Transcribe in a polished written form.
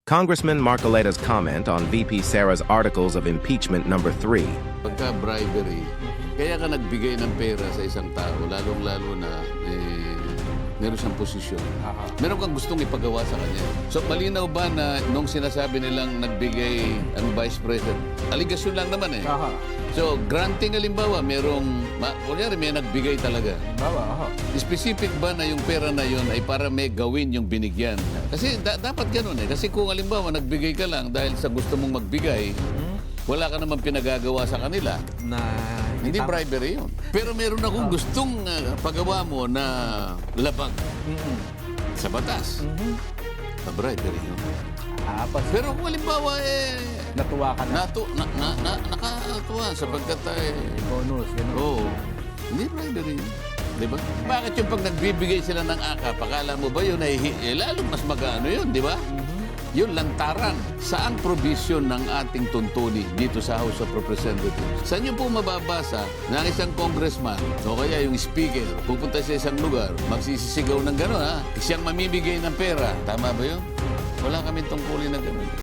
Congressman Marcoleta's comment on VP Sara's articles of impeachment number 3. Pagka bribery, kaya ka nagbigay ng pera sa isang tao, lalong-lalo na meron siyang posisyon. Meron kang gustong ipagawa sa kanya. So, malinaw ba na nung sinasabi nilang nagbigay ang Vice President, aligasyon lang naman eh. So, granting halimbawa, kunyari may nagbigay talaga. Specific ba na yung pera na yun ay para may gawin yung binigyan? Kasi dapat ganun eh. Kasi kung halimbawa nagbigay ka lang dahil sa gusto mong magbigay, wala ka naman pinagagawa sa kanila. Hindi bribery yun. Pero meron akong gustong pagawa mo na labag sa batas. Na bribery yun. Pero kung halimbawa Natuwa ka na. Nakatuwa sapagkat Bonus, gano'n. oo. Hindi bribery yun. Di ba? Bakit yung pag nagbibigay sila ng AKAP, akala mo ba yun ay lalong mas magano yun, di ba? Yun lantaran. Saan provision ng ating tuntuni dito sa House of Representatives? Saan nyo po mababasa na ang isang congressman o kaya yung speaker pupunta sa isang lugar, magsisisigaw ng gano'n, ha? Siyang mamibigay ng pera. Tama ba yun? Wala kami tungkulin ng gano'n.